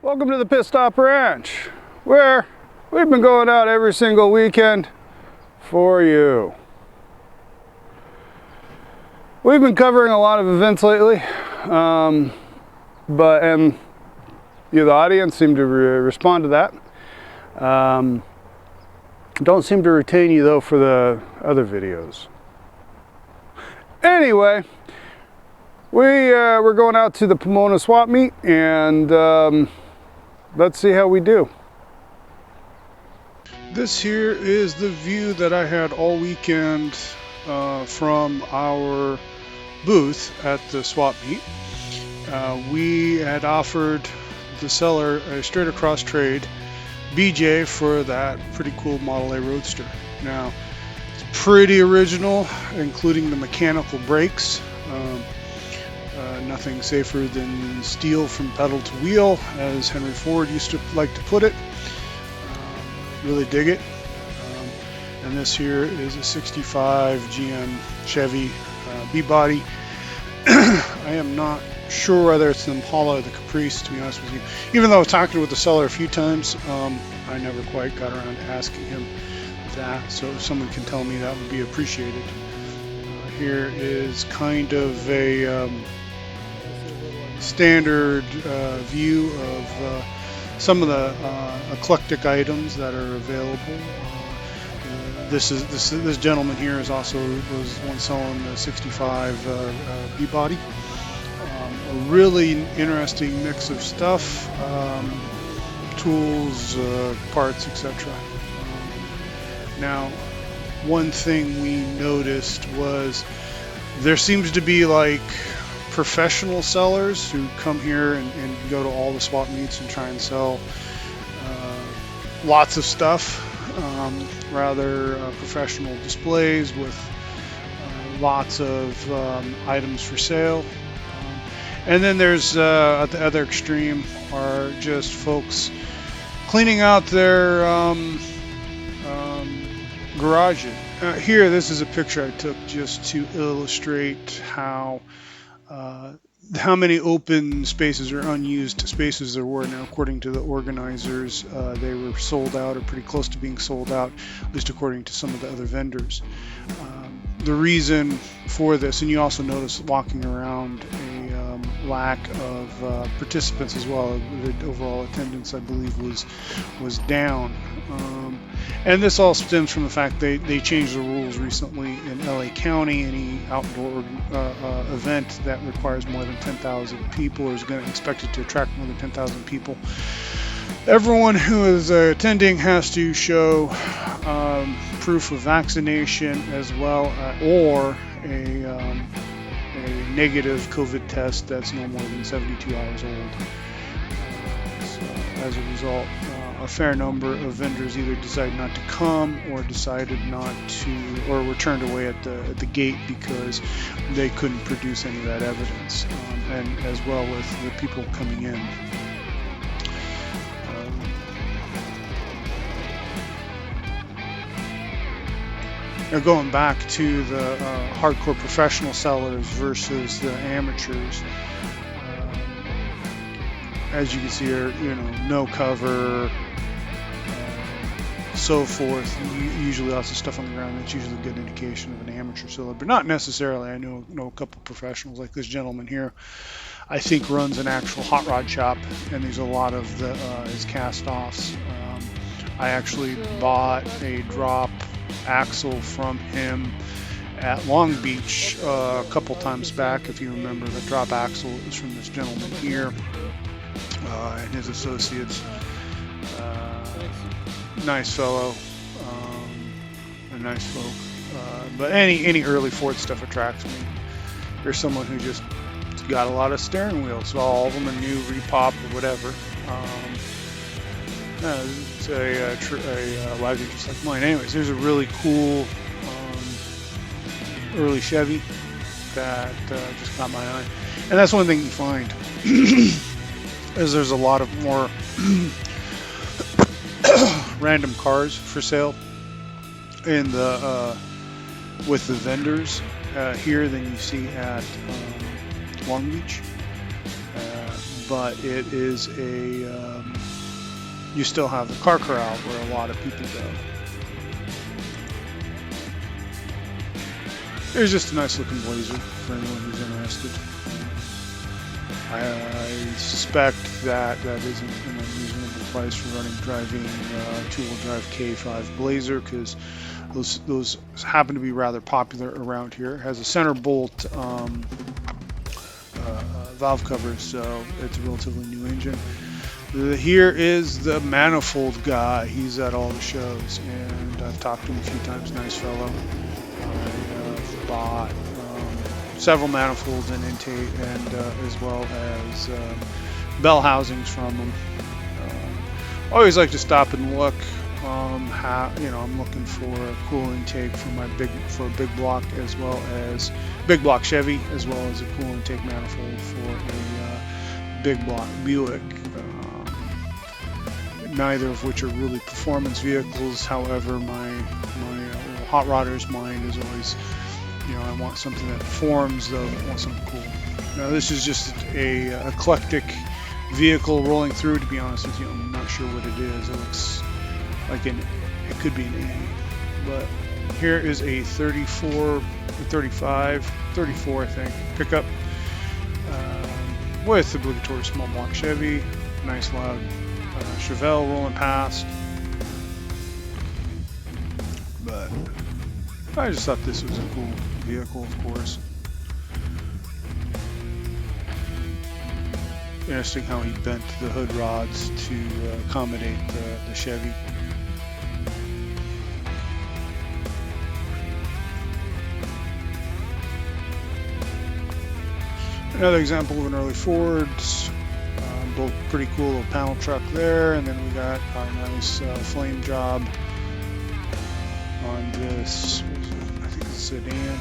Welcome to the Pit Stop Ranch, where we've been going out every single weekend for you. We've been covering a lot of events lately, the audience seemed to respond to that. Don't seem to retain you though for the other videos. Anyway, we're going out to the Pomona swap meet, and let's see how we do. This here is the view that I had all weekend from our booth at the swap meet. We had offered the seller a straight across trade BJ for that pretty cool Model A Roadster. Now, it's pretty original, including the mechanical brakes. Nothing safer than steel from pedal to wheel, as Henry Ford used to like to put it. Really dig it. And this here is a 65 GM Chevy B-body. I am not sure whether it's the Impala or the Caprice, to be honest with you. Even though I was talking with the seller a few times, I never quite got around to asking him that. So if someone can tell me, that would be appreciated. Here is kind of a standard view of some of the eclectic items that are available. This gentleman here was one selling the 65 B-body. A really interesting mix of stuff, tools, parts, etc. Now, one thing we noticed was there seems to be like professional sellers who come here and go to all the swap meets and try and sell lots of stuff, rather professional displays with lots of items for sale. And then there's at the other extreme are just folks cleaning out their garages. Here, this is a picture I took just to illustrate how many open spaces or unused spaces there were. Now, according to the organizers, they were sold out or pretty close to being sold out, at least according to some of the other vendors. The reason for this, and you also notice walking around a lack of participants as well. The overall attendance, I believe, was down. And this all stems from the fact they changed the rules recently in LA County. Any outdoor event that requires more than 10,000 people or is expected to attract more than 10,000 people, everyone who is attending has to show proof of vaccination as well, or a negative COVID test that's no more than 72 hours old. So as a result, a fair number of vendors either decided not to come or decided not to, or were turned away at the gate because they couldn't produce any of that evidence, and as well with the people coming in. Now, going back to the hardcore professional sellers versus the amateurs, as you can see here, no cover, so forth. Usually lots of stuff on the ground. That's usually a good indication of an amateur seller, but not necessarily. I know a couple professionals, like this gentleman here, I think runs an actual hot rod shop, and there's a lot of his cast-offs. I actually bought a drop axle from him at Long Beach a couple times back. If you remember, the drop axle is from this gentleman here and his associates. Nice fellow, a nice folk. But any early Ford stuff attracts me. There's someone who just got a lot of steering wheels, so all of them are new, repop or whatever. It's a wagon just like mine. Anyways, there's a really cool early Chevy that just caught my eye, and that's one thing you find is there's a lot of more random cars for sale in the with the vendors here than you see at Long Beach. but it is a you still have the car corral where a lot of people go. Here's just a nice looking Blazer for anyone who's interested. I suspect that that isn't an unreasonable price for driving two-wheel drive K5 Blazer, because those happen to be rather popular around here. It has a center bolt valve cover, so it's a relatively new engine. Here is the manifold guy. He's at all the shows, and I've talked to him a few times. Nice fellow. I bought several manifolds and intake, and as well as bell housings from them. Always like to stop and look. I'm looking for a cool intake for a big block, as well as big block Chevy, as well as a cool intake manifold for a big block Buick. Neither of which are really performance vehicles. However, my hot rodder's mind is always, I want something that performs, though I want something cool. Now this is just a eclectic vehicle rolling through. To be honest with you, I'm not sure what it is. It looks like it could be an A, but here is a 34 I think, pickup with obligatory small block Chevy, nice loud chevelle rolling past. But I just thought this was a cool vehicle, of course. Interesting how he bent the hood rods to accommodate the Chevy. Another example of an early Ford. Both pretty cool little panel truck there, and then we got our nice flame job on this. I think it's a sedan.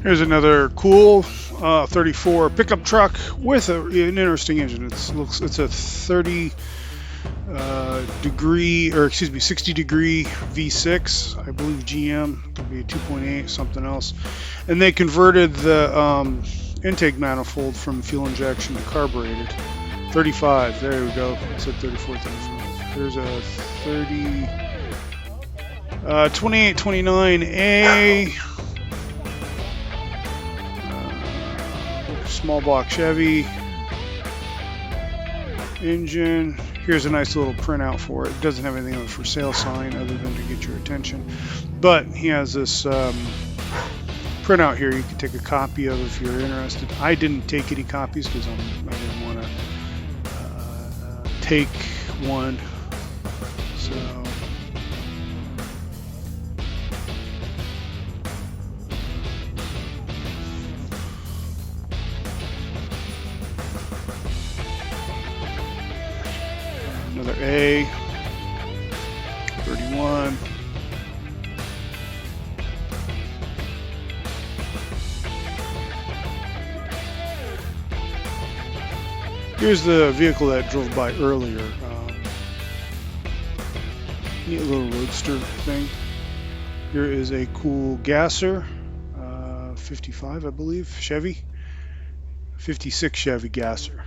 Here's another cool 34 pickup truck with an interesting engine. It's a 60 degree V6, I believe GM, could be a 2.8, something else. And they converted the intake manifold from fuel injection to carbureted. 35, there we go. I said 34, 35. There's a 2829A. Small block Chevy engine. Here's a nice little printout for it. It doesn't have anything on the for sale sign other than to get your attention, but he has this printout here you can take a copy of if you're interested. I didn't take any copies because I didn't want to take one, so another A, 31. Here's the vehicle that drove by earlier. Neat little roadster thing. Here is a cool gasser, 55 I believe, Chevy. 56 Chevy gasser.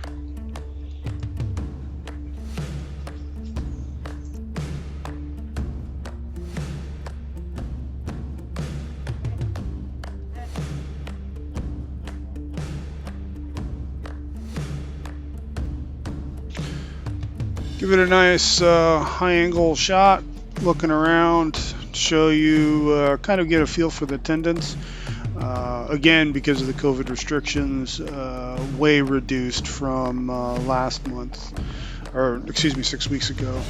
Give it a nice high angle shot, looking around to show you, kind of get a feel for the attendance. Again, because of the COVID restrictions, way reduced from last month, or excuse me, 6 weeks ago.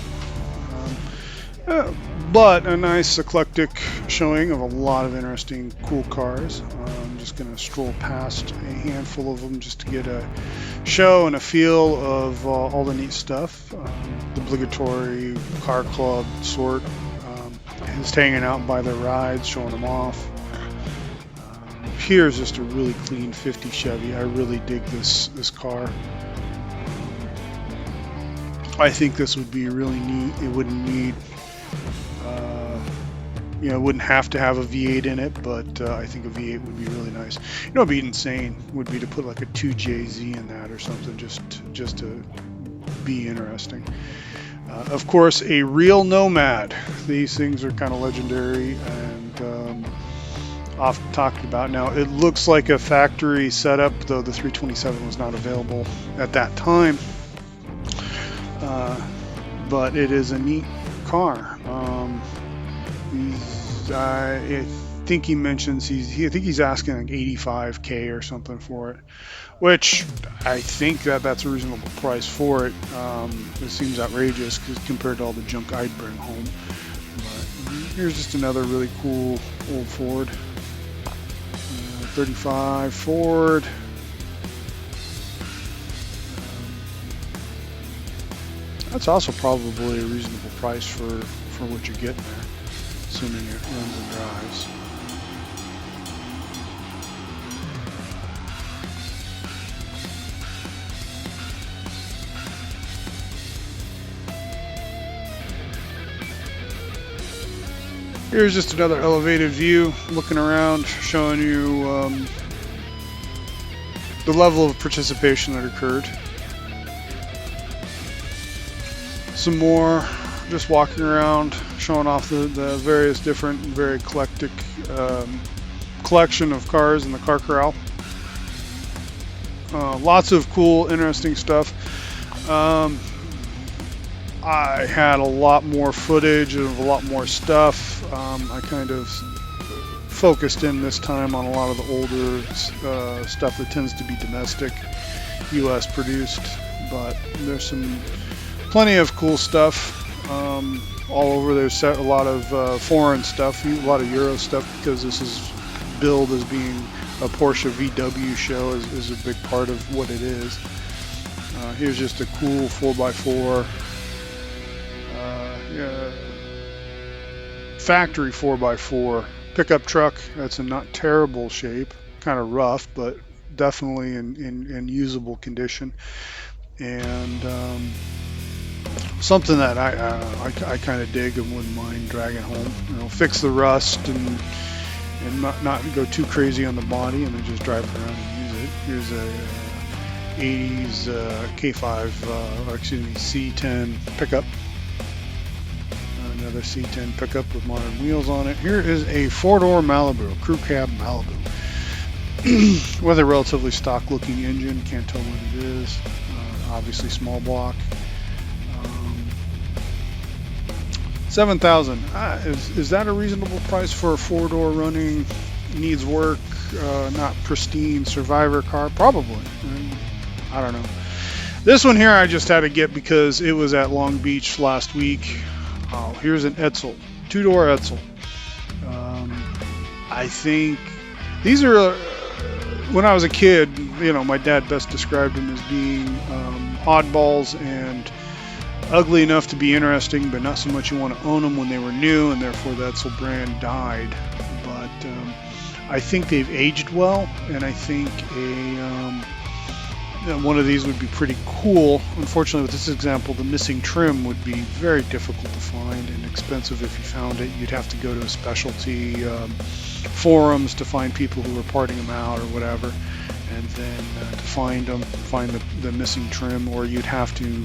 But a nice eclectic showing of a lot of interesting, cool cars. I'm just going to stroll past a handful of them just to get a show and a feel of all the neat stuff. The obligatory car club sort is hanging out by their rides, showing them off. Here's just a really clean 50 Chevy. I really dig this car. I think this would be really neat. It wouldn't need, you know, it wouldn't have to have a V8 in it, but I think a V8 would be really nice. You know, it'd be insane would be to put like a 2JZ in that or something, just to be interesting. Of course, a real Nomad. These things are kind of legendary and often talked about. Now, it looks like a factory setup, though the 327 was not available at that time. But it is a neat car. I think he mentions I think he's asking like 85K or something for it, which I think that's a reasonable price for it. It seems outrageous compared to all the junk I'd bring home. But here's just another really cool old Ford, 35 Ford. That's also probably a reasonable price for what you're getting there, assuming it runs and drives. Here's just another elevated view, looking around, showing you the level of participation that occurred. Some more, just walking around, showing off the various different, very eclectic collection of cars in the car corral. Lots of cool, interesting stuff. I had a lot more footage of a lot more stuff. I kind of focused in this time on a lot of the older stuff that tends to be domestic, U.S. produced, but there's plenty of cool stuff all over. There's a lot of foreign stuff, a lot of Euro stuff, because this is billed as being a Porsche VW show is a big part of what it is. Here's just a cool 4x4 factory 4x4 pickup truck. That's in not terrible shape, kind of rough, but definitely in usable condition. And something that I kind of dig and wouldn't mind dragging home. You know, fix the rust and not go too crazy on the body, and then just drive around and use it. Here's a 80s K5, or excuse me, C10 pickup. Another C10 pickup with modern wheels on it. Here is a four-door Malibu, crew cab Malibu, with a relatively stock-looking engine. Can't tell what it is. Obviously small block. 7,000. Is that a reasonable price for a four-door running, needs work, not pristine survivor car? Probably. I don't know. This one here I just had to get because it was at Long Beach last week. Oh, here's an Edsel, two-door Edsel. I think these are, when I was a kid, you know, my dad best described them as being oddballs and ugly enough to be interesting, but not so much you want to own them when they were new, and therefore the Edsel brand died. But I think they've aged well, and I think one of these would be pretty cool. Unfortunately, with this example, the missing trim would be very difficult to find and expensive if you found it. You'd have to go to a specialty forums to find people who were parting them out or whatever, and then to find the missing trim, or you'd have to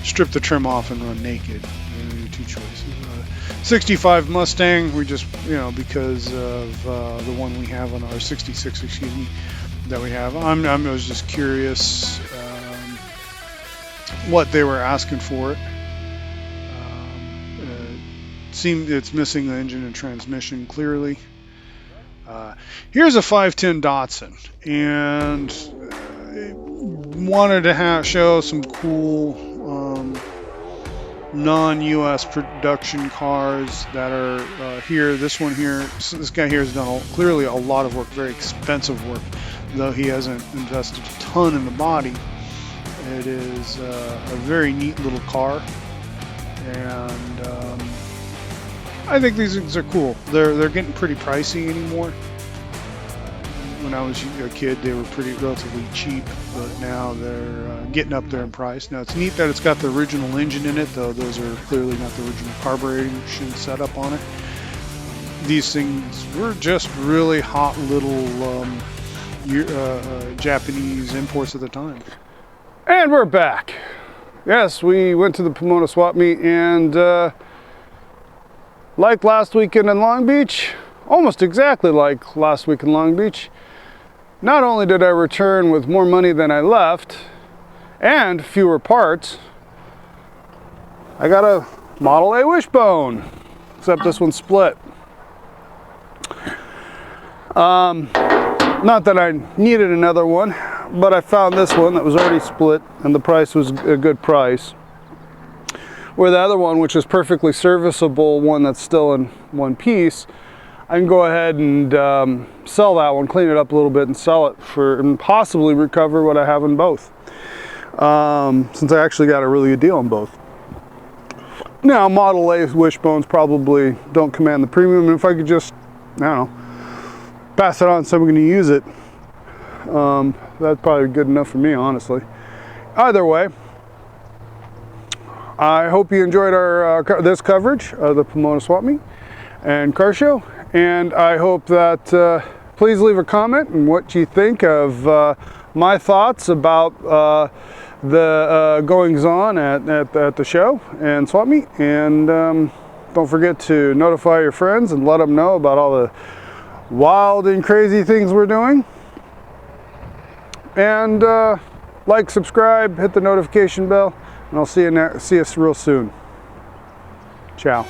strip the trim off and run naked. Two choices. 65 Mustang, we just, you know, because of the one we have on our 66, excuse me, that we have. I was just curious what they were asking for it. Seemed it's missing the engine and transmission clearly. Here's a 510 Datsun, and wanted to show some cool non-US production cars that are here. This one here, this guy here has done clearly a lot of work, very expensive work, though he hasn't invested a ton in the body. It is a very neat little car, and I think these things are cool. They're getting pretty pricey anymore. when I was a kid, they were relatively cheap, but now they're getting up there in price. Now it's neat that it's got the original engine in it, though those are clearly not the original carburation setup on it. These things were just really hot little Japanese imports at the time. And we're back. Yes, we went to the Pomona swap meet, and like last weekend in Long Beach, almost exactly like last week in Long Beach, not only did I return with more money than I left and fewer parts, I got a Model A wishbone, except this one's split. Not that I needed another one, but I found this one that was already split and the price was a good price. Where the other one, which is perfectly serviceable, one that's still in one piece, I can go ahead and sell that one, clean it up a little bit and sell it and possibly recover what I have in both. Since I actually got a really good deal on both. Now, Model A wishbones probably don't command the premium, and if I could just, I don't know, pass it on to someone going to use it, that's probably good enough for me, honestly. Either way, I hope you enjoyed this coverage of the Pomona swap meet and car show, and I hope that please leave a comment on what you think of my thoughts about the goings-on at the show and swap meet, and don't forget to notify your friends and let them know about all the wild and crazy things we're doing. And like, subscribe, hit the notification bell, and I'll see you real soon. Ciao.